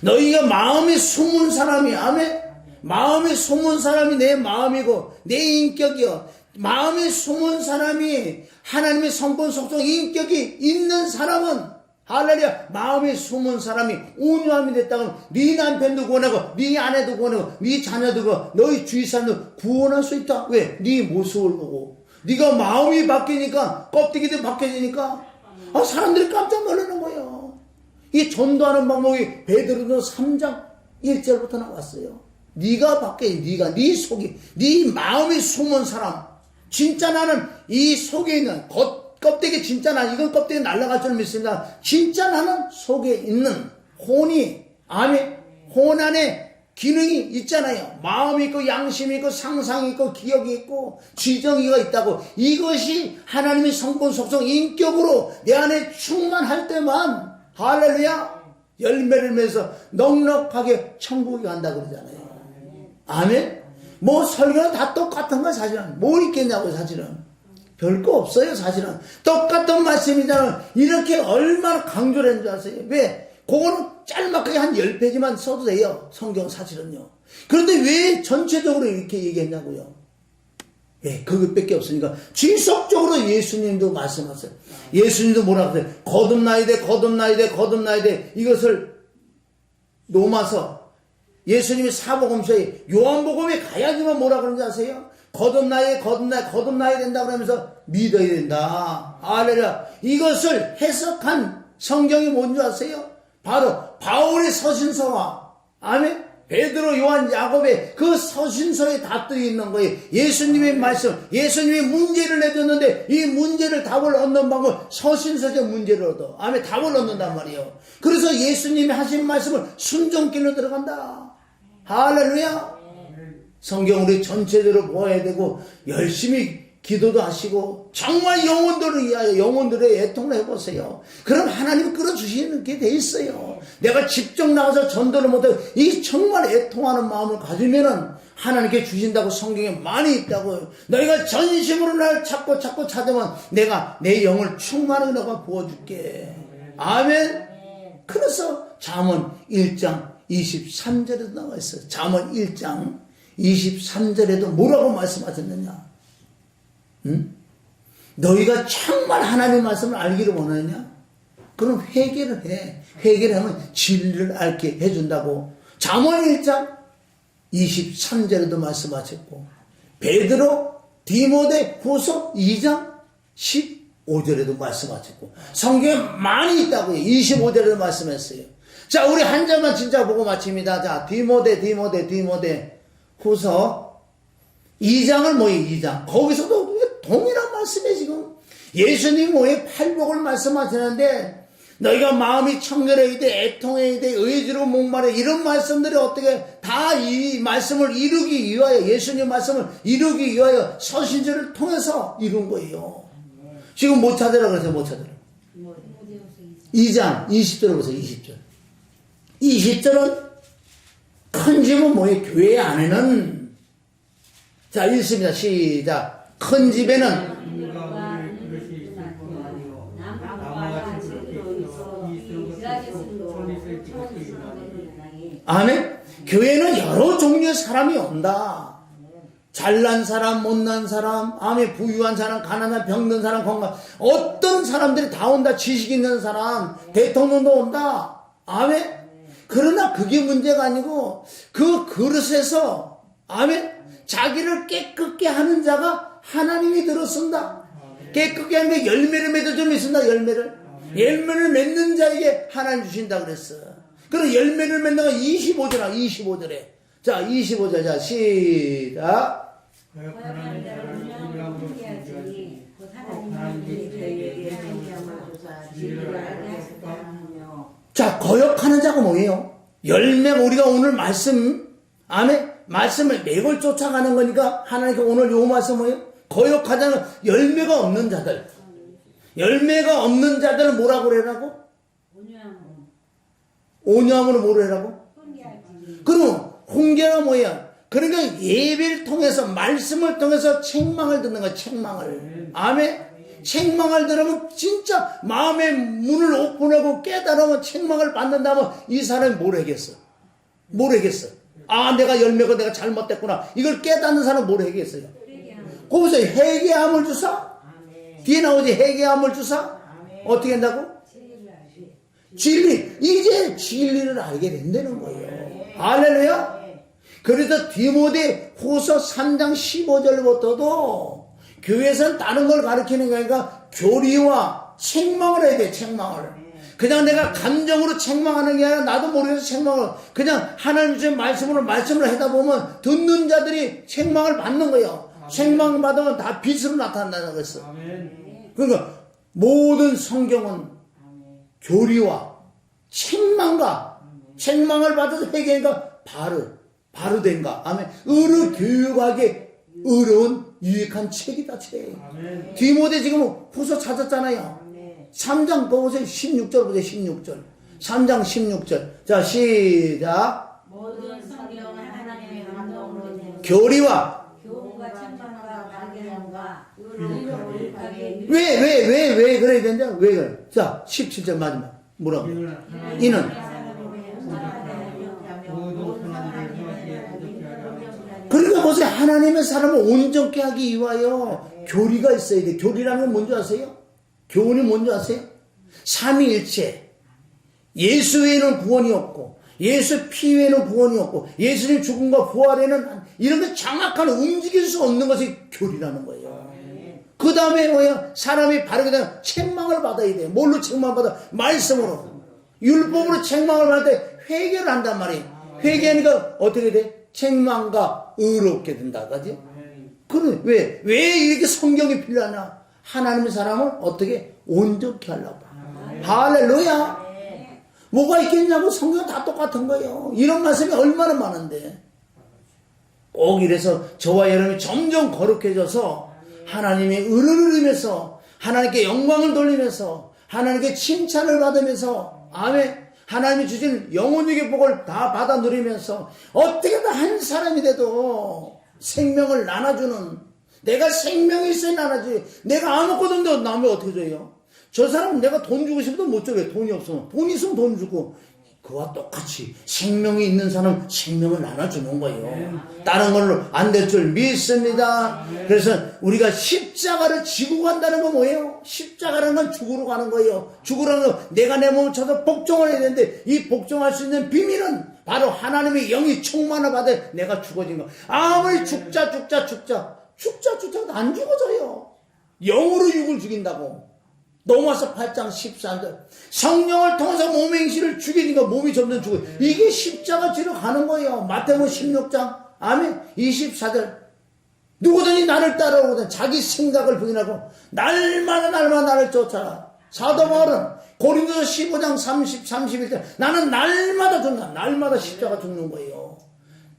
너희가 마음에 숨은 사람이, 아멘? 마음에 숨은 사람이 내 마음이고 내 인격이요. 마음에 숨은 사람이 하나님의 성품 속성 인격이 있는 사람은, 할렐루야, 마음에 숨은 사람이 온유함이 됐다면 네 남편도 구원하고 네 아내도 구원하고 네 자녀도 구원하고 너희 주위 사람도 구원할 수 있다. 왜? 네 모습을 보고 네가 마음이 바뀌니까 껍데기도 바뀌어지니까 사람들이 깜짝 놀라는 거예요. 이 전도하는 방법이 베드로전서 3장 1절부터 나왔어요. 네가 바뀌어. 네가 네 속이 네 마음에 숨은 사람. 진짜 나는 이 속에 있는 껍데기 진짜 나 이건 껍데기 날아갈 줄 믿습니다. 진짜 나는 속에 있는 혼이, 아멘, 혼 안에 기능이 있잖아요. 마음이 있고 양심이 있고 상상이 있고 기억이 있고 지정이가 있다고. 이것이 하나님의 성분 속성 인격으로 내 안에 충만할 때만, 할렐루야, 열매를 맺어서 넉넉하게 천국에 간다 그러잖아요. 아멘. 뭐 설교는 다 똑같은 거 사실은. 뭘 있겠냐고 사실은. 별거 없어요 사실은. 똑같은 말씀이잖아요. 이렇게 얼마나 강조를 했는 줄 아세요? 왜? 그거는 짤막하게 한 10페이지만 써도 돼요. 성경 사실은요. 그런데 왜 전체적으로 이렇게 얘기했냐고요. 예, 그것밖에 없으니까. 지속적으로 예수님도 말씀하세요. 예수님도 뭐라 그래요? 거듭나야 돼, 거듭나야 돼, 거듭나야 돼. 이것을 놓아서 예수님이 사복음서에 요한복음에 가야지만 뭐라 그러는지 아세요? 거듭나야 된다 그러면서 믿어야 된다. 할렐루야. 이것을 해석한 성경이 뭔지 아세요? 바로 바울의 서신서와, 아멘, 베드로, 요한, 야곱의 그 서신서에 다 들어있는 거예요. 예수님의 말씀, 예수님이 문제를 내줬는데 이 문제를 답을 얻는 방법, 서신서적 문제를 얻어. 아멘, 답을 얻는단 말이에요. 그래서 예수님이 하신 말씀을 순종길로 들어간다. 할렐루야. 성경 우리 전체적으로 보아야 되고 열심히 기도도 하시고 정말 영혼들을 위하여 영혼들의 애통을 해보세요. 그럼 하나님 끌어주시는 게 돼 있어요. 내가 직접 나가서 전도를 못해도 이 정말 애통하는 마음을 가지면은 하나님께 주신다고 성경에 많이 있다고요. 너희가 전심으로 날 찾고 찾으면 내가 내 영을 충만하게 너가 부어줄게. 아멘. 그래서 잠언 1장 23절에도 나와 있어요. 잠언 1장 23절에도 뭐라고 말씀하셨느냐? 응? 너희가 정말 하나님의 말씀을 알기를 원하느냐? 그럼 회개를 해. 회개를 하면 진리를 알게 해준다고. 잠언 1장 23절에도 말씀하셨고, 베드로 디모데 후서 2장 15절에도 말씀하셨고, 성경에 많이 있다고요. 25절에도 말씀했어요. 자, 우리 한 절만 진짜 보고 마칩니다. 자, 디모데 후서 2장을 뭐예요? 2장. 거기서도 동일한 말씀이에요, 지금. 예수님이 뭐예요? 팔복을 말씀하시는데, 너희가 마음이 청결해야 돼, 애통해야 돼, 의지로 목말해. 이런 말씀들이 어떻게 다 이 말씀을 이루기 위하여, 예수님 말씀을 이루기 위하여 서신서를 통해서 이룬 거예요. 지금 못 찾으라 그래서 못 찾으라. 2장 20절을 보세요. 20절. 20절은 큰 집은 뭐예요? 교회 안에는, 자, 읽습니다. 시작. 큰 집에는 아멘. 교회는 여러 종류의 사람이 온다. 잘난 사람, 못난 사람, 아멘, 부유한 사람, 가난한, 병든 사람, 건강, 어떤 사람들이 다 온다. 지식 있는 사람, 대통령도 온다. 아멘. 그러나 그게 문제가 아니고 그 그릇에서, 아멘, 자기를 깨끗게 하는 자가 하나님이 들었습니다. 깨끗게 하는데 열매를 맺어 좀 있습니다. 열매를 맺는 자에게 하나님 주신다 그랬어. 그럼 열매를 맺는 건 25절에. 자, 25절. 자, 시작. 자, 거역하는 자가 뭐예요? 열매, 우리가 오늘 말씀, 아멘, 말씀을 매걸 쫓아가는 거니까 하나님께 오늘 요 말씀 뭐예요? 거역하자는 열매가 없는 자들. 열매가 없는 자들은 뭐라고 그러라고? 오냐함으로 뭐라 하라고? 그럼 훈계가 뭐야? 그러니까 예배를 통해서 말씀을 통해서 책망을 듣는 거야. 책망을. 아멘. 책망을 들으면 진짜 마음의 문을 오픈하고 깨달으면 책망을 받는다면 이 사람이 뭘 하겠어? 뭘 하겠어? 아, 내가 열매가 내가 잘못됐구나. 이걸 깨닫는 사람은 뭘 하겠어요? 거기서 회개함을 주사? 뒤에 나오지 회개함을 주사? 어떻게 한다고? 진리. 이제 진리를 알게 된다는 거예요. 할렐루야. 그래서 디모데 후서 3장 15절부터도 교회에서는 다른 걸 가르치는 거니까 교리와 책망을 해야 돼. 책망을. 그냥 내가 감정으로 책망하는 게 아니라 나도 모르겠어 책망을. 그냥 하나님 주신 말씀을 하다 보면 듣는 자들이 책망을 받는 거예요. 책망 받으면 다 빛으로 나타난다는 거였어. 그러니까 모든 성경은 교리와 책망과 책망을 받아서 회개니까 바로 된가. 아멘. 의로 교육하기 어려운 유익한 책이다, 책. 디모데 지금 후서 찾았잖아요. 3장 보세요. 16절 보세요. 16절. 3장 16절. 자, 시작. 모든 성경은 하나님의 감동으로 된 교리와 교훈과 책망과 강론과 의로 교육하게 왜 그래야 되냐? 왜 그래? 자, 17절 마지막. 뭐라고? 이는 그러니까 보세요. 하나님의 사람을 온전케 하기 위하여 교리가 있어야 돼. 교리라는 건 뭔지 아세요? 교훈이 뭔지 아세요? 삼위일체. 예수 외에는 구원이 없고 예수 피 외에는 구원이 없고 예수님 죽음과 부활에는 이런 게 정확한 움직일 수 없는 것이 교리라는 거예요. 그 다음에 뭐야? 사람이 바르게 되면 책망을 받아야 돼. 뭘로 책망을 받아? 말씀으로. 율법으로 책망을 받을 때 회개를 한단 말이에요. 회개하니까 어떻게 돼? 책망과 의롭게 된다. 그지? 그래. 왜 이렇게 성경이 필요하냐? 하나님의 사람을 어떻게 온전케 하려고. 할렐루야. 뭐가 있겠냐고. 성경은 다 똑같은 거예요. 이런 말씀이 얼마나 많은데. 꼭 이래서 저와 여러분이 점점 거룩해져서 하나님의 의를 누리면서 하나님께 영광을 돌리면서 하나님께 칭찬을 받으면서 아멘. 하나님이 주신 영혼에게 복을 다 받아 누리면서 어떻게든 한 사람이 돼도 생명을 나눠주는, 내가 생명이 있어야 나눠주지. 내가 아무것도 없는데 남이 어떻게 줘요? 저 사람은 내가 돈 주고 싶어도 못 줘요. 돈이 없으면. 돈 있으면 돈 주고. 그와 똑같이 생명이 있는 사람 생명을 나눠주는 거예요. 다른 걸로 안 될 줄 믿습니다. 그래서 우리가 십자가를 지고 간다는 건 뭐예요? 십자가라는 건 죽으러 가는 거예요. 죽으라는 건 내가 내 몸을 쳐서 복종을 해야 되는데 이 복종할 수 있는 비밀은 바로 하나님의 영이 충만을 받아 내가 죽어진 거. 아무리 죽자 안 죽어져요. 영으로 육을 죽인다고. 로마서 8장 14절. 성령을 통해서 몸의 행실을 죽이니까 몸이 점점 죽어요. 이게 십자가 지러 가는 거예요. 마태복음 16장 아멘 24절. 누구든지 나를 따라오거든 자기 생각을 부인하고 날마다 나를 쫓아라. 사도 바울은 고린도서 15장 31절 나는 날마다 죽는다. 날마다 십자가 죽는 거예요.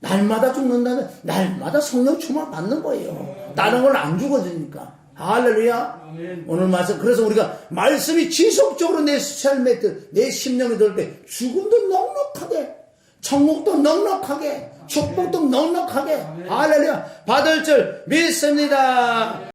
날마다 죽는다는 날마다 성령 충만 받는 거예요. 다른 걸 안 죽어지니까. 할렐루야. 아멘. 오늘 말씀 그래서 우리가 말씀이 지속적으로 내 삶에 내 심령에 들을 때 죽음도 넉넉하게 천국도 넉넉하게 축복도 넉넉하게 할렐루야 받을 줄 믿습니다.